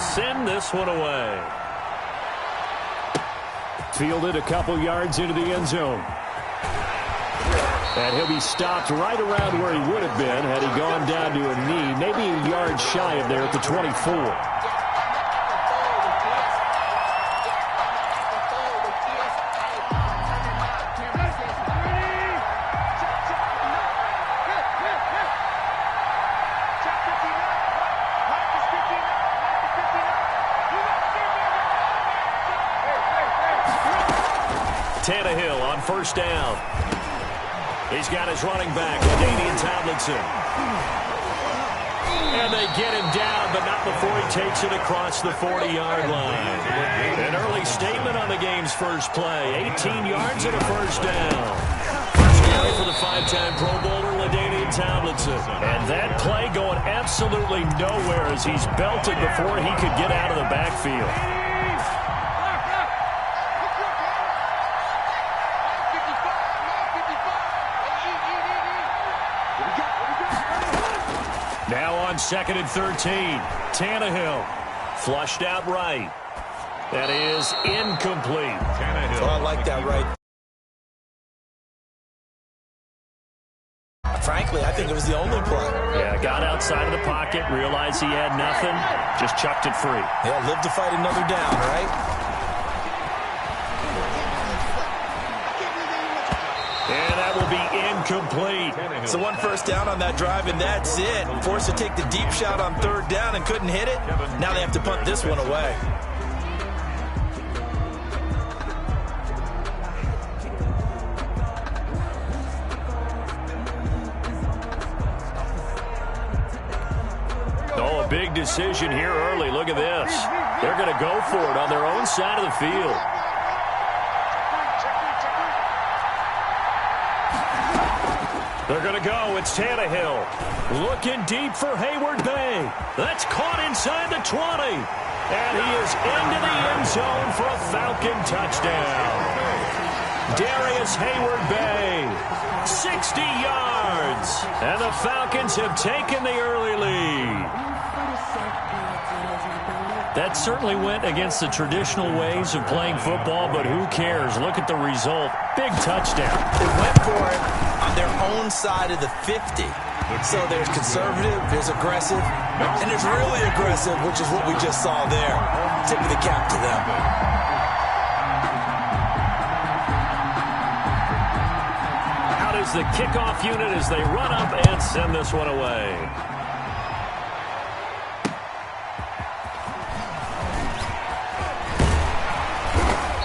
send this one away. Fielded a couple yards into the end zone. And he'll be stopped right around where he would have been had he gone down to a knee, maybe a yard shy of there at the 24. Tannehill on first down. He's got his running back, Ladainian Tomlinson. And they get him down, but not before he takes it across the 40-yard line. An early statement on the game's first play. 18 yards and a first down. First carry for the five-time Pro Bowler, Ladainian Tomlinson. And that play going absolutely nowhere as he's belted before he could get out of the backfield. Now on 2nd and 13, Tannehill flushed out right. That is incomplete. Tannehill. I like that right. Frankly, I think it was the only play. Yeah, got outside of the pocket, realized he had nothing, just chucked it free. Yeah, live to fight another down, right? And that will be incomplete. So one first down on that drive, and that's it. Forced to take the deep shot on third down and couldn't hit it. Now they have to punt this one away. Oh, a big decision here early. Look at this. They're going to go for it on their own side of the field. They're going to go. It's Tannehill. Looking deep for Hayward Bay. That's caught inside the 20. And he is into the end zone for a Falcon touchdown. Darius Hayward Bay, 60 yards. And the Falcons have taken the early lead. That certainly went against the traditional ways of playing football, but who cares? Look at the result. Big touchdown. They went for it on their own side of the 50. So there's conservative, there's aggressive, and there's really aggressive, which is what we just saw there. Tip of the cap to them. Out is the kickoff unit as they run up and send this one away.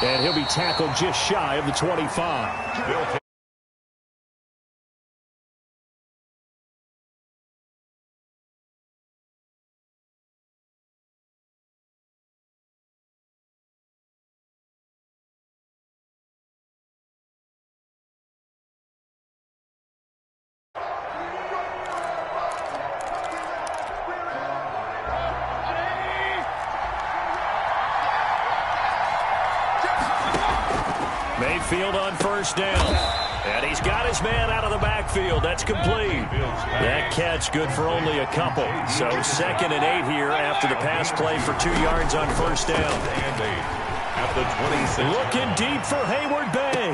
And he'll be tackled just shy of the 25. Mayfield on first down. And he's got his man out of the backfield. That's complete. That catch good for only a couple. So 2nd and 8 here after the pass play for 2 yards on first down. At the 26. Looking deep for Hayward Bay.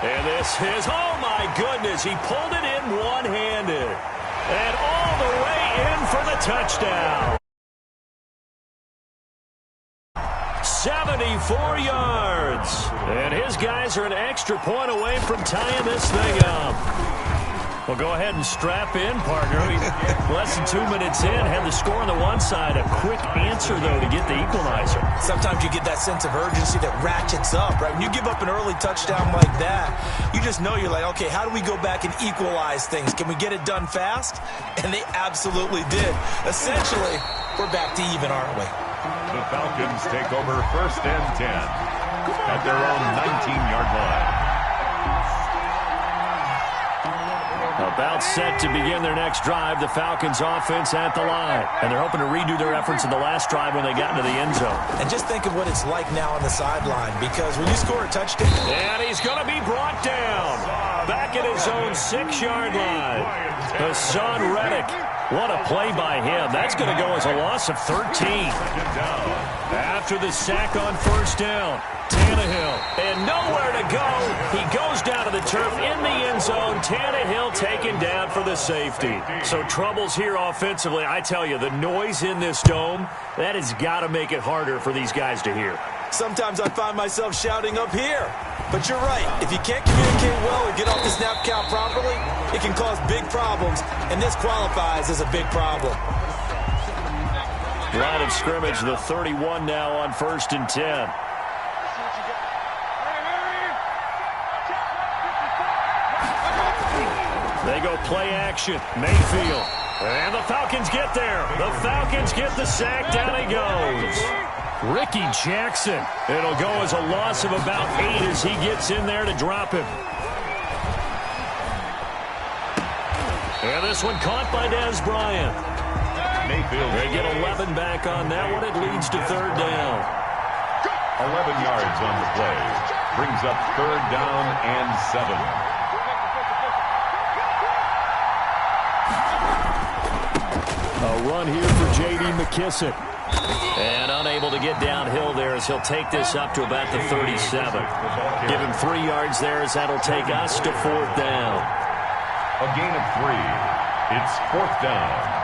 And this is, oh my goodness, he pulled it in one-handed. And all the way in for the touchdown. 74 yards. And his guys are an extra point away from tying this thing up. Well, go ahead and strap in, partner. Less than 2 minutes in, have the score on the one side. A quick answer, though, to get the equalizer. Sometimes you get that sense of urgency that ratchets up, right? When you give up an early touchdown like that, you just know you're like, okay, how do we go back and equalize things? Can we get it done fast? And they absolutely did. Essentially, we're back to even, aren't we? The Falcons take over 1st and 10 at their own 19-yard line. About set to begin their next drive, the Falcons offense at the line. And they're hoping to redo their efforts in the last drive when they got into the end zone. And just think of what it's like now on the sideline, because when you score a touchdown... And he's going to be brought down back at his own 6-yard line. Hassan Reddick What a play by him. That's going to go as a loss of 13. After the sack on first down, Tannehill, and nowhere to go. He goes down to the turf in the end zone. Tannehill taken down for the safety. So troubles here offensively. I tell you, the noise in this dome, that has got to make it harder for these guys to hear. Sometimes I find myself shouting up here. But you're right. If you can't communicate well or get off the snap count properly, it can cause big problems, and this qualifies as a big problem. Line of scrimmage, the 31 now on 1st and 10. They go play action. Mayfield. And the Falcons get there. The Falcons get the sack. Down he goes. Ricky Jackson. It'll go as a loss of about 8 as he gets in there to drop him. And this one caught by Dez Bryant. Mayfield. They get 11 back on that one. It leads to 3rd down. 11 yards on the play. Brings up 3rd down and 7. A run here for J.D. McKissick. And unable to get downhill there as he'll take this up to about the 37. Give him 3 yards there as that'll take us to 4th down. A gain of 3. It's 4th down.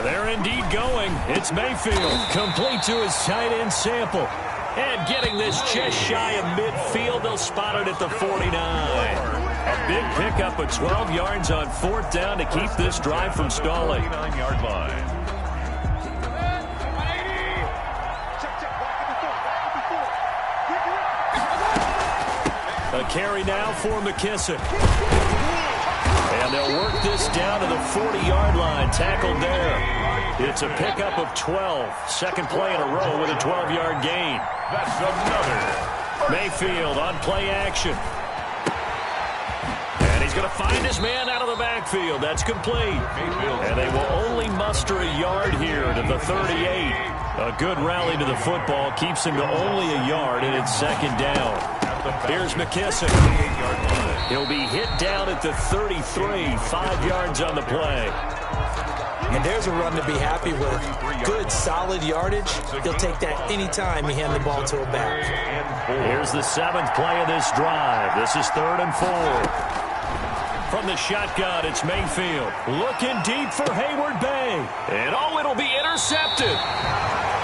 They're indeed going. It's Mayfield, complete to his tight end Sample. And getting this just shy of midfield, they'll spot it at the 49. A big pickup of 12 yards on 4th down to keep this drive from stalling. 9-yard line. A carry now for McKissick. And they'll work this down to the 40-yard line. Tackled there. It's a pickup of 12. Second play in a row with a 12-yard gain. That's another. Mayfield on play action. And he's going to find his man out of the backfield. That's complete. And they will only muster a yard here to the 38. A good rally to the football keeps him to only a yard, and it's 2nd down. Here's McKissick. He'll be hit down at the 33, 5 yards on the play. And there's a run to be happy with. Good, solid yardage. He'll take that any time you hand the ball to a back. Here's the 7th play of this drive. This is 3rd and 4. From the shotgun, it's Mayfield. Looking deep for Hayward Bay. And it'll be intercepted.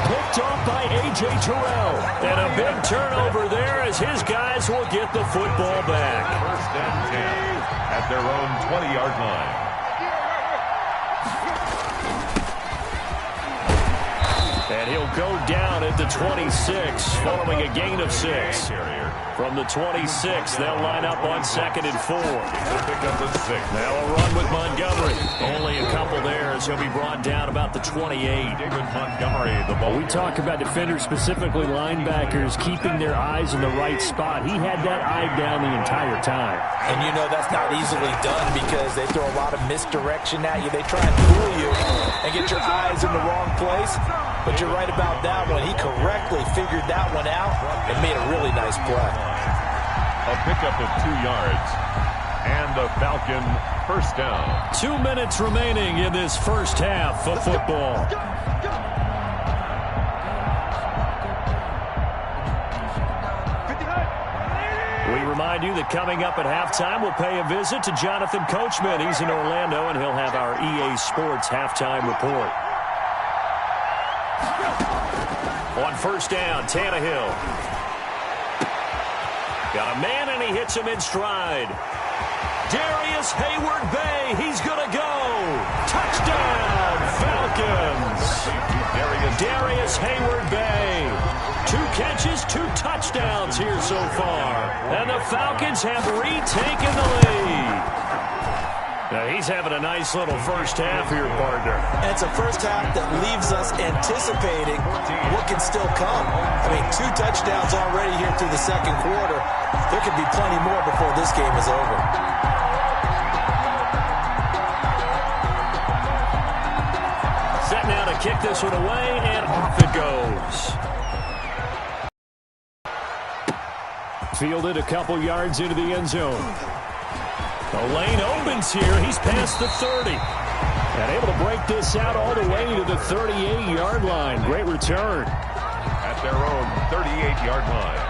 Picked off by A.J. Terrell. And a big turnover there as his guys will get the football back. 1st and 10 at their own 20-yard line. And he'll go down at the 26 following a gain of 6. From the 26, they'll line up on 2nd and 4. Now a run with Montgomery. Only a couple there as he'll be brought down about the 28. Montgomery, the ball. We talk about defenders, specifically linebackers, keeping their eyes in the right spot. He had that eye down the entire time. And you know that's not easily done because they throw a lot of misdirection at you. They try and fool you and get your eyes in the wrong place. But you're right about that one. He correctly figured that one out and made a really nice play. A pickup of 2 yards. And the Falcon 1st down. 2 minutes remaining in this first half of football. We remind you that coming up at halftime, we'll pay a visit to Jonathan Coachman. He's in Orlando, and he'll have our EA Sports halftime report. On 1st down, Tannehill. Got a man, and he hits him in stride. Darius Hayward Bay, he's going to go. Touchdown, Falcons. Darius Hayward Bay. 2 catches, 2 touchdowns here so far. And the Falcons have retaken the lead. Now he's having a nice little first half here, partner. And it's a first half that leaves us anticipating what can still come. I mean, 2 touchdowns already here through the 2nd quarter. There could be plenty more before this game is over. Set now to kick this one away, and off it goes. Fielded a couple yards into the end zone. The lane opens here. He's past the 30. And able to break this out all the way to the 38-yard line. Great return. At their own 38-yard line.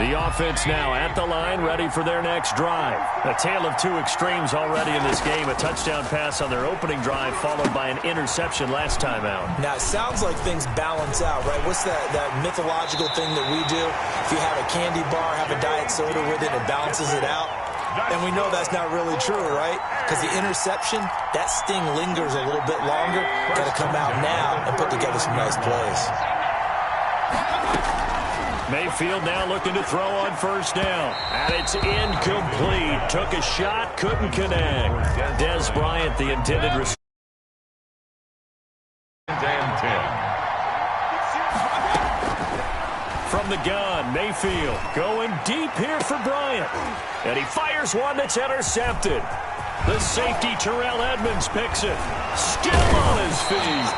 The offense now at the line, ready for their next drive. A tale of two extremes already in this game. A touchdown pass on their opening drive, followed by an interception last time out. Now, it sounds like things balance out, right? What's that mythological thing that we do? If you have a candy bar, have a diet soda with it, it balances it out. And we know that's not really true, right? Because the interception, that sting lingers a little bit longer. Got to come out now and put together some nice plays. Mayfield now looking to throw on first down. And it's incomplete. Took a shot, couldn't connect. Des Bryant, the intended receiver. And 10. From the gun, Mayfield going deep here for Bryant. And he fires one that's intercepted. The safety, Terrell Edmonds, picks it. Still on his feet.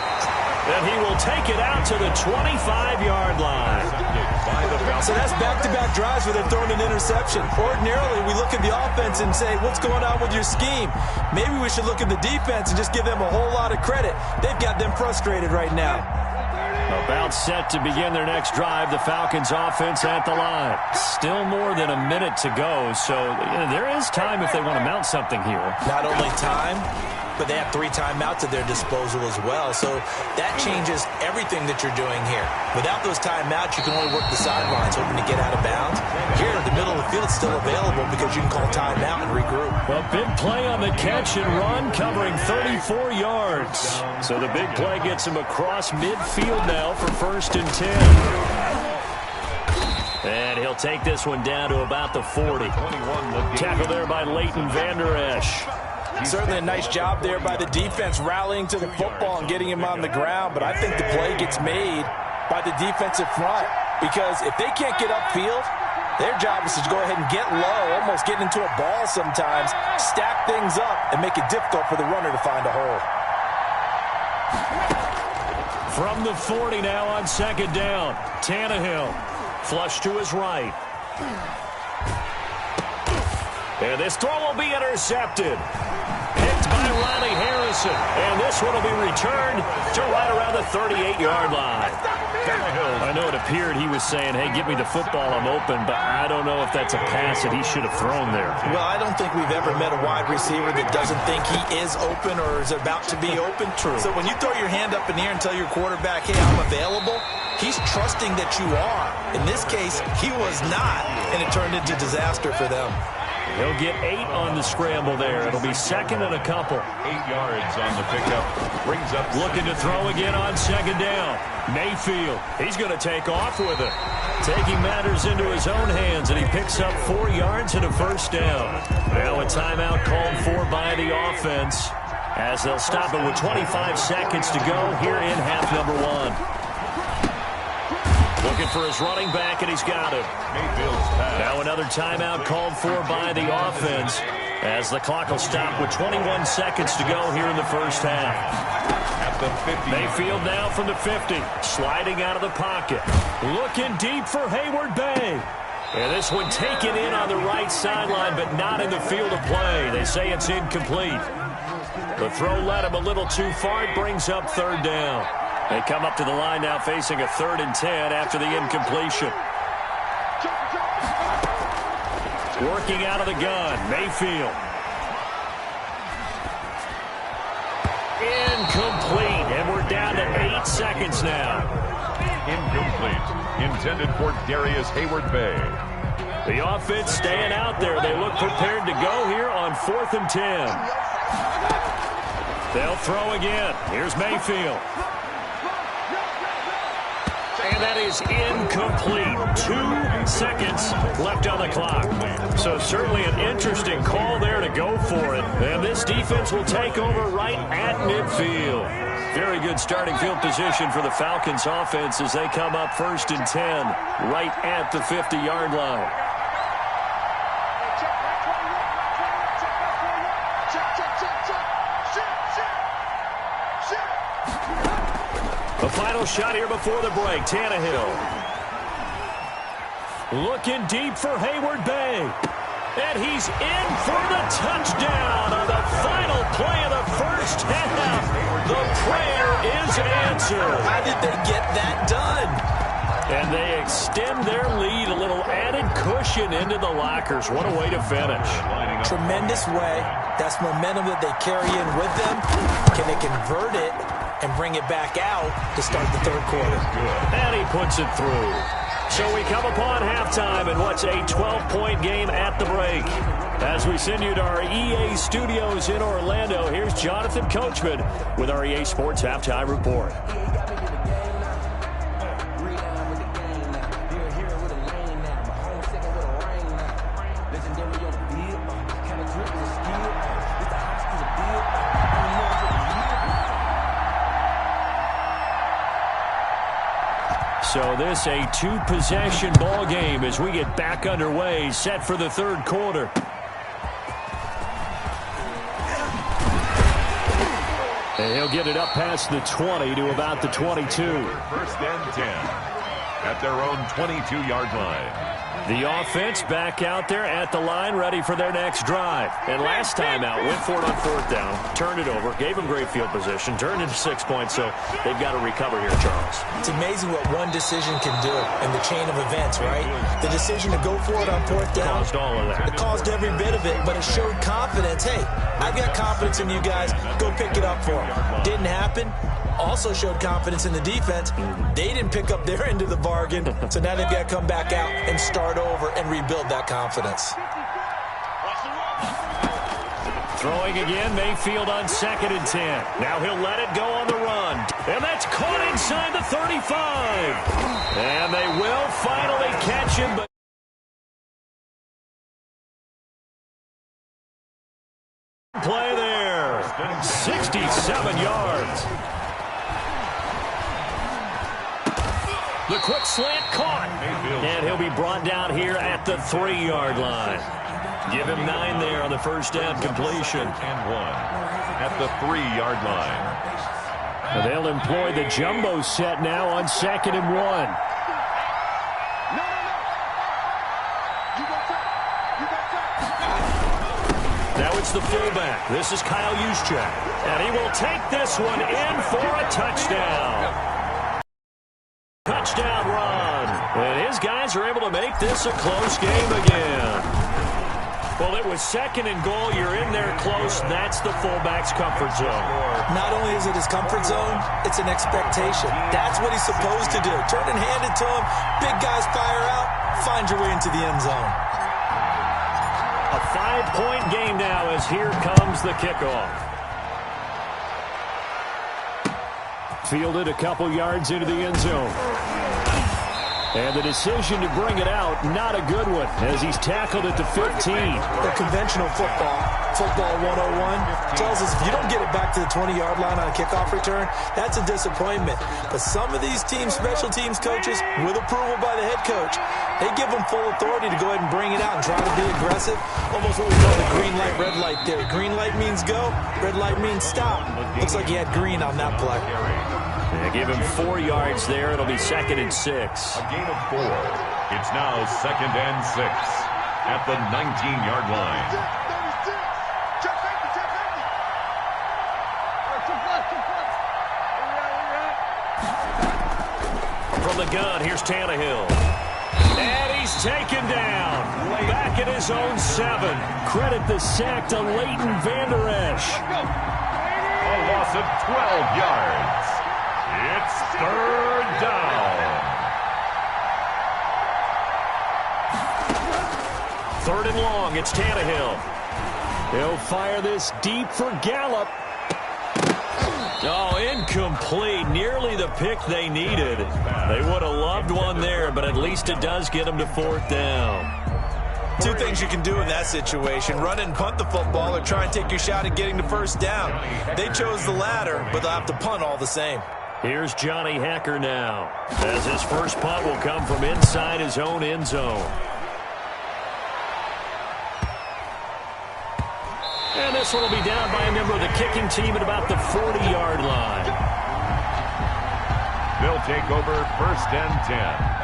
And he will take it out to the 25-yard line. So that's back-to-back drives where they're throwing an interception. Ordinarily, we look at the offense and say, what's going on with your scheme? Maybe we should look at the defense and just give them a whole lot of credit. They've got them frustrated right now. About set to begin their next drive, the Falcons offense at the line. Still more than a minute to go, so there is time if they want to mount something here. Not only time, but they have 3 timeouts at their disposal as well, so that changes everything that you're doing here. Without those timeouts, you can only work the sidelines, hoping to get out of bounds. Here, the middle of the field is still available because you can call timeout and regroup. Well, big play on the catch and run, covering 34 yards. So the big play gets him across midfield now for 1st and 10. And he'll take this one down to about the 40. Tackle there by Leighton Vander Esch. Certainly a nice job there by the defense rallying to the football and getting him on the ground, but I think the play gets made by the defensive front because if they can't get upfield, their job is to go ahead and get low, almost get into a ball sometimes, stack things up, and make it difficult for the runner to find a hole. From the 40 now on 2nd down, Tannehill flush to his right. And this throw will be intercepted. Picked by Riley Harrison. And this one will be returned to right around the 38-yard line. I know it appeared he was saying, hey, give me the football, I'm open, but I don't know if that's a pass that he should have thrown there. Well, I don't think we've ever met a wide receiver that doesn't think he is open or is about to be open. True. So when you throw your hand up in the air and tell your quarterback, hey, I'm available, he's trusting that you are. In this case, he was not, and it turned into disaster for them. He'll get 8 on the scramble there. It'll be 2nd and a couple. 8 yards on the pickup. Brings up. Looking to throw again on 2nd down. Mayfield, he's going to take off with it. Taking matters into his own hands, and he picks up 4 yards and a 1st down. Now a timeout called for by the offense as they'll stop it with 25 seconds to go here in half number 1. Looking for his running back, and he's got him. Now another timeout called for by the offense as the clock will stop with 21 seconds to go here in the 1st half. At the 50. Mayfield now from the 50, sliding out of the pocket. Looking deep for Hayward Bay. And this one taken in on the right sideline, but not in the field of play. They say it's incomplete. The throw led him a little too far. It brings up 3rd down. They come up to the line now facing a 3rd and 10 after the incompletion. Working out of the gun, Mayfield. Incomplete, and we're down to 8 seconds now. Incomplete. Intended for Darius Hayward Bay. The offense staying out there. They look prepared to go here on 4th and 10. They'll throw again. Here's Mayfield. And that is incomplete. 2 seconds left on the clock. So certainly an interesting call there to go for it. And this defense will take over right at midfield. Very good starting field position for the Falcons offense as they come up 1st and 10 right at the 50-yard line. The final shot here before the break. Tannehill. Looking deep for Hayward Bay. And he's in for the touchdown on the final play of the first half. The prayer is answered. How did they get that done? And they extend their lead, a little added cushion into the lockers. What a way to finish. Tremendous way. That's momentum that they carry in with them. Can they convert it and bring it back out to start the third quarter? And he puts it through. So we come upon halftime in what's a 12-point game at the break. As we send you to our EA studios in Orlando, here's Jonathan Coachman with our EA Sports Halftime Report. So this a two-possession ball game as we get back underway, set for the third quarter. And he'll get it up past the 20 to about the 22. First and 10 at their own 22-yard line. The offense back out there at the line, ready for their next drive. And last time out, went for it on fourth down, turned it over, gave them great field position, turned into 6 points, so they've got to recover here, Charles. It's amazing what one decision can do in the chain of events, right? The decision to go for it on fourth down. Caused all of that. It caused every bit of it, but it showed confidence. Hey, I've got confidence in you guys. Go pick it up for them. Didn't happen. Also showed confidence in the defense. They didn't pick up their end of the bargain, so now they've got to come back out and start over and rebuild that confidence. Throwing again, Mayfield on 2nd and 10. Now he'll let it go on the run. And that's caught inside the 35. And they will finally catch him, but play there. 67 yards. The quick slant caught. And he'll be brought down here at the 3-yard line. Give him 9 there on the first down completion. And 1 at the 3-yard line. And they'll employ the jumbo set now on 2nd and 1. Now it's the fullback. This is Kyle Juszczyk. And he will take this one in for a touchdown. Touchdown run. And his guys are able to make this a close game again. Well, it was 2nd and goal. You're in there close. That's the fullback's comfort zone. Not only is it his comfort zone, it's an expectation. That's what he's supposed to do. Turn and hand it to him. Big guys fire out. Find your way into the end zone. A 5-point game now as here comes the kickoff. Fielded a couple yards into the end zone. And the decision to bring it out, not a good one, as he's tackled at the 15. The conventional football 101, tells us if you don't get it back to the 20-yard line on a kickoff return, that's a disappointment. But some of these teams, special teams coaches, with approval by the head coach, they give them full authority to go ahead and bring it out and try to be aggressive. Almost what we call the green light, red light theory. Green light means go, red light means stop. Looks like he had green on that play. They give him 4 yards there. It'll be 2nd and 6. A gain of 4. It's now 2nd and 6 at the 19-yard line. From the gun, here's Tannehill. And he's taken down. Back at his own 7. Credit the sack to Leighton Vander Esch. A loss of 12 yards. It's 3rd down. 3rd and long. It's Tannehill. He'll fire this deep for Gallup. Oh, incomplete. Nearly the pick they needed. They would have loved one there, but at least it does get them to 4th down. Two things you can do in that situation: run and punt the football, or try and take your shot at getting the first down. They chose the latter, but they'll have to punt all the same. Here's Johnny Hacker now, as his first punt will come from inside his own end zone. And this one will be down by a member of the kicking team at about the 40-yard line. They'll take over 1st and 10.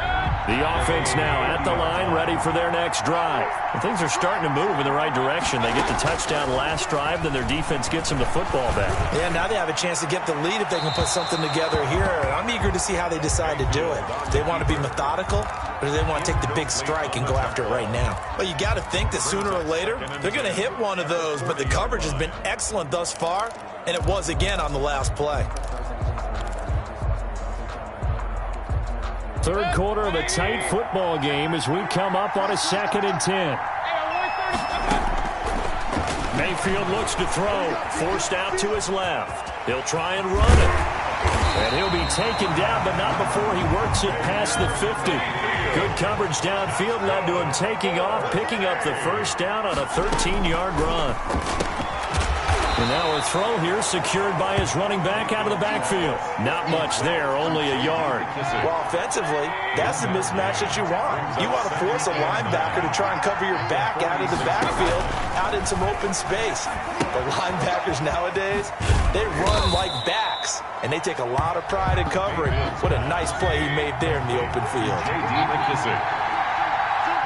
The offense now at the line, ready for their next drive. And things are starting to move in the right direction. They get the touchdown last drive, then their defense gets them the football back. Yeah, now they have a chance to get the lead if they can put something together here. I'm eager to see how they decide to do it. Do they want to be methodical, or do they want to take the big strike and go after it right now? Well, you got to think that sooner or later, they're going to hit one of those, but the coverage has been excellent thus far, and it was again on the last play. Third quarter of a tight football game as we come up on a 2nd and 10. Mayfield looks to throw. Forced out to his left. He'll try and run it. And he'll be taken down, but not before he works it past the 50. Good coverage downfield led to him taking off, picking up the first down on a 13-yard run. And now a throw here secured by his running back out of the backfield. Not much there, only a yard. Well, offensively, that's the mismatch that you want. You want to force a linebacker to try and cover your back out of the backfield, out in some open space. The linebackers nowadays, they run like backs, and they take a lot of pride in covering. What a nice play he made there in the open field.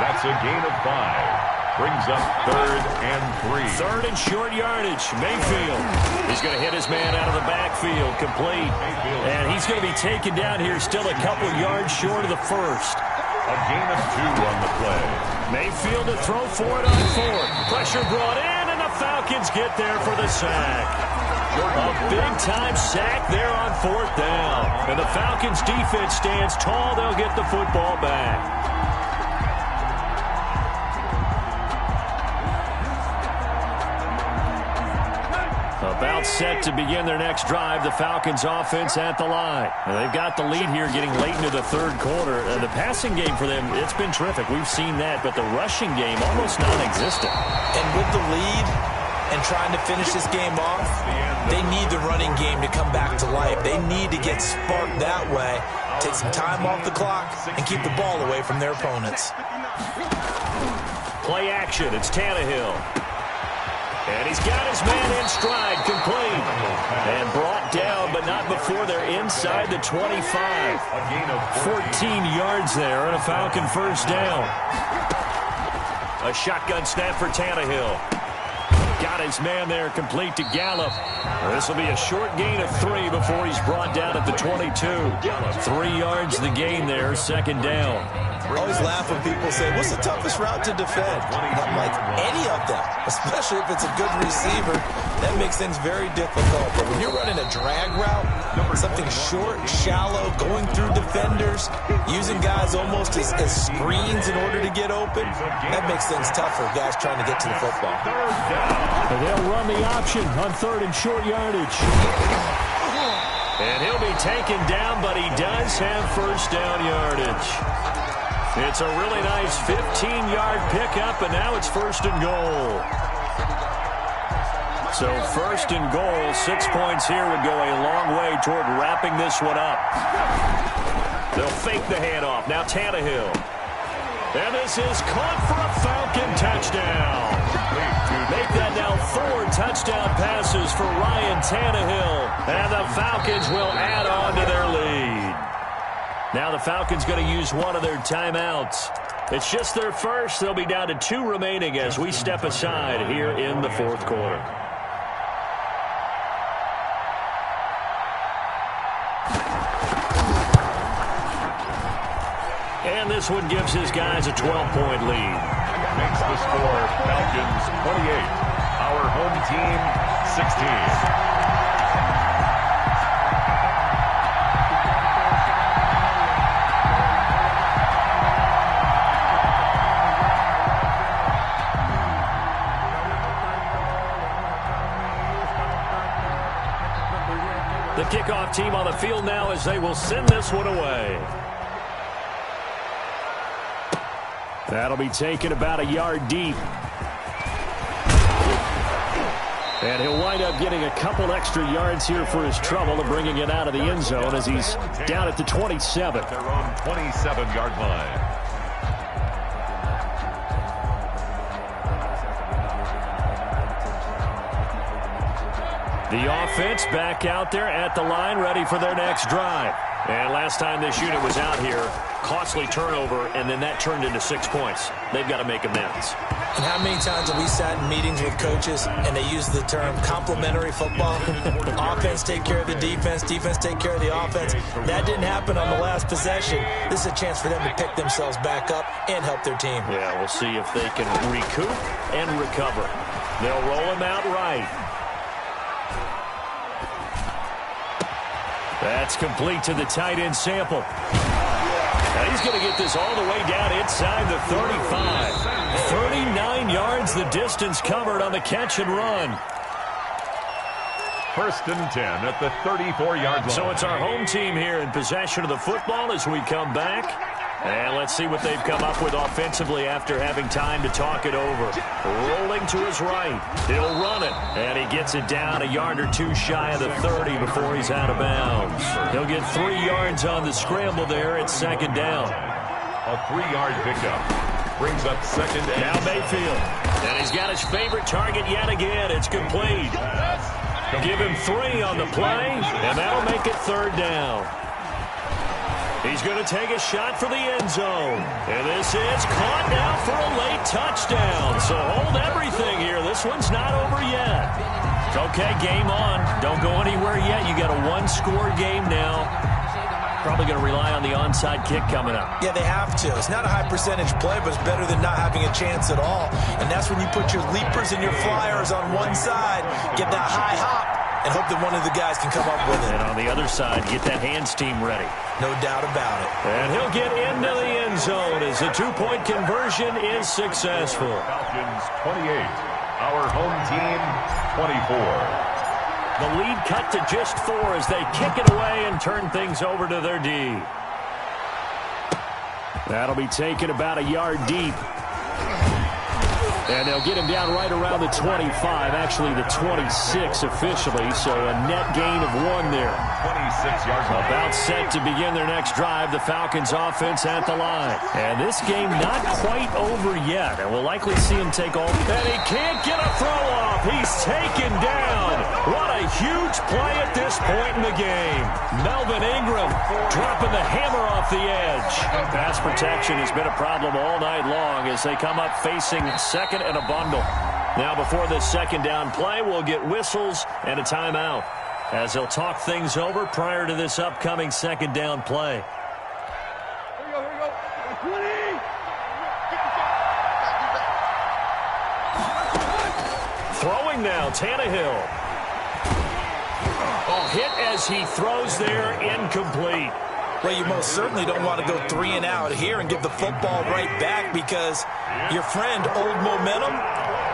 That's a gain of 5. Brings up 3rd and 3. 3rd and short yardage. Mayfield. He's going to hit his man out of the backfield. Complete. And he's going to be taken down here still a couple yards short of the first. A gain of 2 on the play. Mayfield to throw for it on 4th. Pressure brought in, and the Falcons get there for the sack. A big-time sack there on 4th down. And the Falcons' defense stands tall. They'll get the football back. About set to begin their next drive, the Falcons offense at the line. And they've got the lead here getting late into the 3rd quarter. The passing game for them, it's been terrific. We've seen that, but the rushing game almost non-existent. And with the lead and trying to finish this game off, they need the running game to come back to life. They need to get sparked that way, take some time off the clock, and keep the ball away from their opponents. Play action, it's Tannehill. And he's got his man in stride, complete. And brought down, but not before they're inside the 25. 14 yards there and a Falcon first down. A shotgun snap for Tannehill. Got his man there, complete to Gallup. This will be a short gain of 3 before he's brought down at the 22. 3 yards the gain there, 2nd down. I always laugh when people say, what's the toughest route to defend? And I'm like, any of them, especially if it's a good receiver. That makes things very difficult. But when you're running a drag route, something short, shallow, going through defenders, using guys almost as screens in order to get open, that makes things tough for guys trying to get to the football. And they'll run the option on 3rd and short yardage. And he'll be taken down, but he does have first down yardage. It's a really nice 15-yard pickup, and now it's 1st and goal. So 1st and goal, 6 points here would go a long way toward wrapping this one up. They'll fake the handoff. Now Tannehill. And this is caught for a Falcon touchdown. Make that now 4 touchdown passes for Ryan Tannehill. And the Falcons will add on to their lead. Now the Falcons going to use one of their timeouts. It's just their first. They'll be down to 2 remaining as we step aside here in the 4th quarter. And this one gives his guys a 12-point lead. Makes the score Falcons 28. Our home team 16. The kickoff team on the field now as they will send this one away. That'll be taken about a yard deep. And he'll wind up getting a couple extra yards here for his trouble of bringing it out of the end zone as he's down at the 27. Their own 27-yard line. The offense back out there at the line, ready for their next drive. And last time this unit was out here, costly turnover, and then that turned into 6 points. They've got to make amends. And how many times have we sat in meetings with coaches and they use the term complementary football? Offense take care of the defense, defense take care of the offense. That didn't happen on the last possession. This is a chance for them to pick themselves back up and help their team. Yeah, we'll see if they can recoup and recover. They'll roll him out right. That's complete to the tight end Sample. Now he's going to get this all the way down inside the 35. 39 yards the distance covered on the catch and run. 1st and 10 at the 34-yard line. So it's our home team here in possession of the football as we come back. And let's see what they've come up with offensively after having time to talk it over. Rolling to his right. He'll run it. And he gets it down a yard or two shy of the 30 before he's out of bounds. He'll get 3 yards on the scramble there at 2nd down. A 3-yard pickup brings up 2nd and now Mayfield. And he's got his favorite target yet again. It's complete. Give him 3 on the play, and that'll make it 3rd down. He's going to take a shot for the end zone. And this is caught now for a late touchdown. So hold everything here. This one's not over yet. Okay, game on. Don't go anywhere yet. You got a 1-score game now. Probably going to rely on the onside kick coming up. Yeah, they have to. It's not a high percentage play, but it's better than not having a chance at all. And that's when you put your leapers and your flyers on one side, get that high hop, and hope that one of the guys can come up with it. And on the other side, get that hands team ready. No doubt about it. And he'll get into the end zone as the 2-point conversion is successful. Falcons 28, our home team 24. The lead cut to just 4 as they kick it away and turn things over to their D. That'll be taken about a yard deep. And they'll get him down right around the 25, actually the 26 officially, so a net gain of 1 there. 26 yards. About set to begin their next drive, the Falcons offense at the line. And this game not quite over yet, and we'll likely see him take all. And he can't get a throw off. He's taken down. What a huge play at this point in the game. Melvin Ingram dropping the hammer off the edge. Pass protection has been a problem all night long as they come up facing second and a bundle. Now before this 2nd down play, we'll get whistles and a timeout as they'll talk things over prior to this upcoming 2nd down play. Here we go. 20. Throwing now, Tannehill. Oh, hit as he throws there, incomplete. Well, you most certainly don't want to go 3 and out here and give the football right back because your friend, Old Momentum,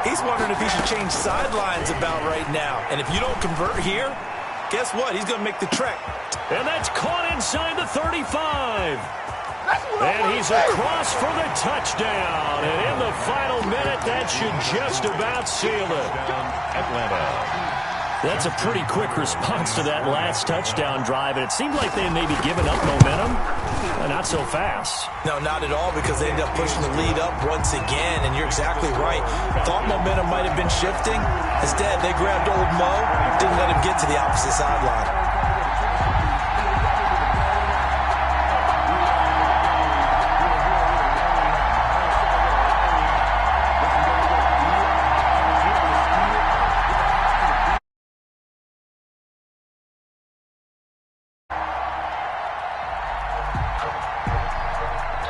he's wondering if he should change sidelines about right now. And if you don't convert here, guess what? He's going to make the trek. And that's caught inside the 35. And he's across for the touchdown. And in the final minute, that should just about seal it. Atlanta. That's a pretty quick response to that last touchdown drive. And it seemed like they may be giving up momentum. Not so fast. No, not at all, because they ended up pushing the lead up once again. And you're exactly right. Thought momentum might have been shifting. Instead, they grabbed Old Mo, didn't let him get to the opposite sideline.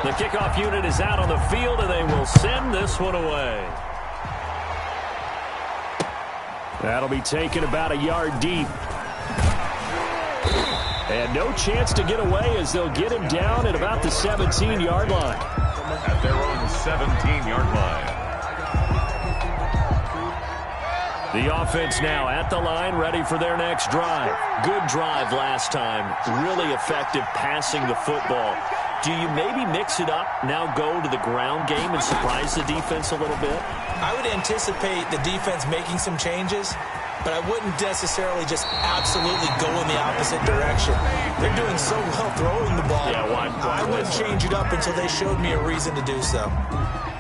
The kickoff unit is out on the field, and they will send this one away. That'll be taken about a yard deep. And no chance to get away as they'll get him down at about the 17-yard line. At their own 17-yard line. The offense now at the line, ready for their next drive. Good drive last time. Really effective passing the football. Do you maybe mix it up, now go to the ground game and surprise the defense a little bit? I would anticipate the defense making some changes. but I wouldn't necessarily just absolutely go in the opposite direction. They're doing so well throwing the ball. Yeah, I wouldn't change it up until they showed me a reason to do so.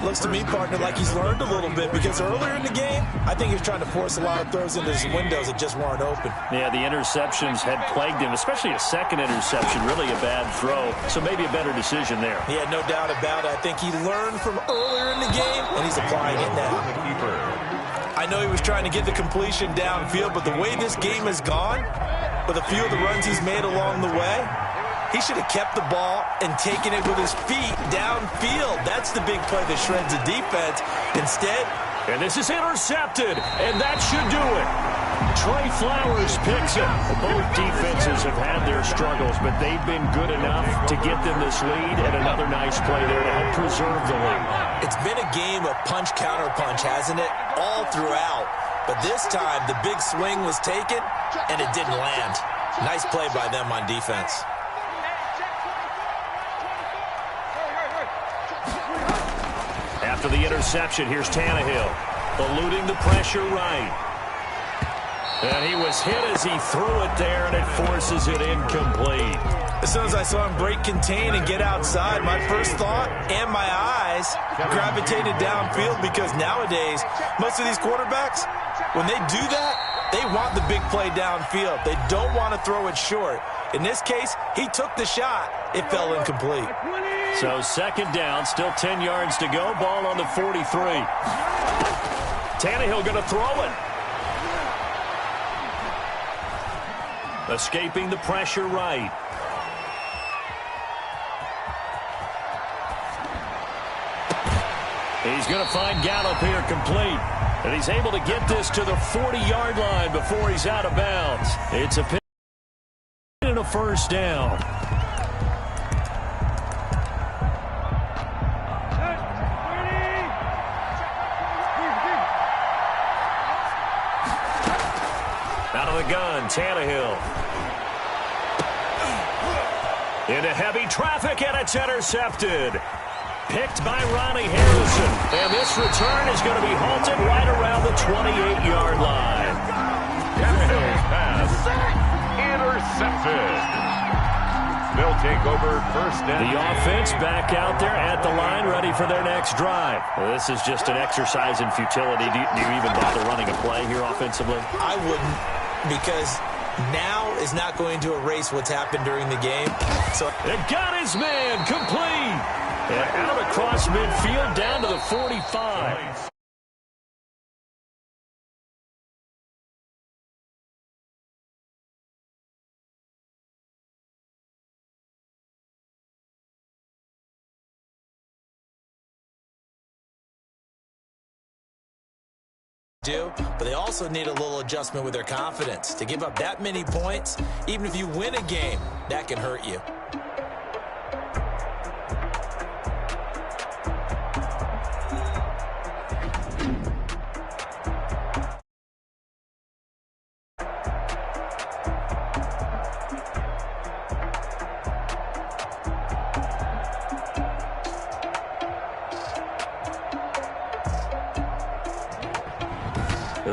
Looks to me, partner, like he's learned a little bit, because earlier in the game, I think he was trying to force a lot of throws into his windows that just weren't open. Yeah, the interceptions had plagued him, especially a second interception, really a bad throw. So maybe a better decision there. Yeah, no doubt about it. I think he learned from earlier in the game, and he's applying it now. I know he was trying to get the completion downfield, but the way this game has gone, with a few of the runs he's made along the way, he should have kept the ball and taken it with his feet downfield. That's the big play that shreds the defense. Instead, and this is intercepted, and that should do it. Trey Flowers picks it. Both defenses have had their struggles, but they've been good enough to get them this lead, and another nice play there to help preserve the lead. It's been a game of punch-counter-punch, hasn't it? All throughout. But this time, the big swing was taken, and it didn't land. Nice play by them on defense. After the interception, here's Tannehill, eluding the pressure right. And he was hit as he threw it there, and it forces it incomplete. As soon as I saw him break contain and get outside, my first thought and my eyes gravitated downfield, because nowadays, most of these quarterbacks, when they do that, they want the big play downfield. They don't want to throw it short. In this case, he took the shot. It fell incomplete. So second down, still 10 yards to go. Ball on the 43. Tannehill going to throw it. Escaping the pressure right. He's going to find Gallup here complete. And he's able to get this to the 40-yard line before he's out of bounds. It's a pick and a first down. Out of the gun, Tannehill. Into heavy traffic, and it's intercepted. Picked by Ronnie Harrison. And this return is going to be halted right around the 28-yard line. Tannehill's pass intercepted. They'll take over first and The offense back out there at the line, ready for their next drive. Well, this is just an exercise in futility. Do you even bother running a play here offensively? I wouldn't, because now is not going to erase what's happened during the game. So it got his man complete. And out across midfield down to the 45. But they also need a little adjustment with their confidence. To give up that many points, even if you win a game, that can hurt you.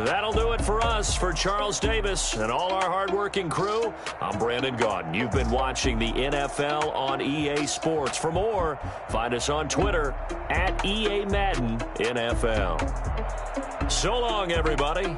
That'll do it for us. For Charles Davis and all our hardworking crew, I'm Brandon Gaudin. You've been watching the NFL on EA Sports. For more, find us on Twitter @EA Madden NFL. So long, everybody.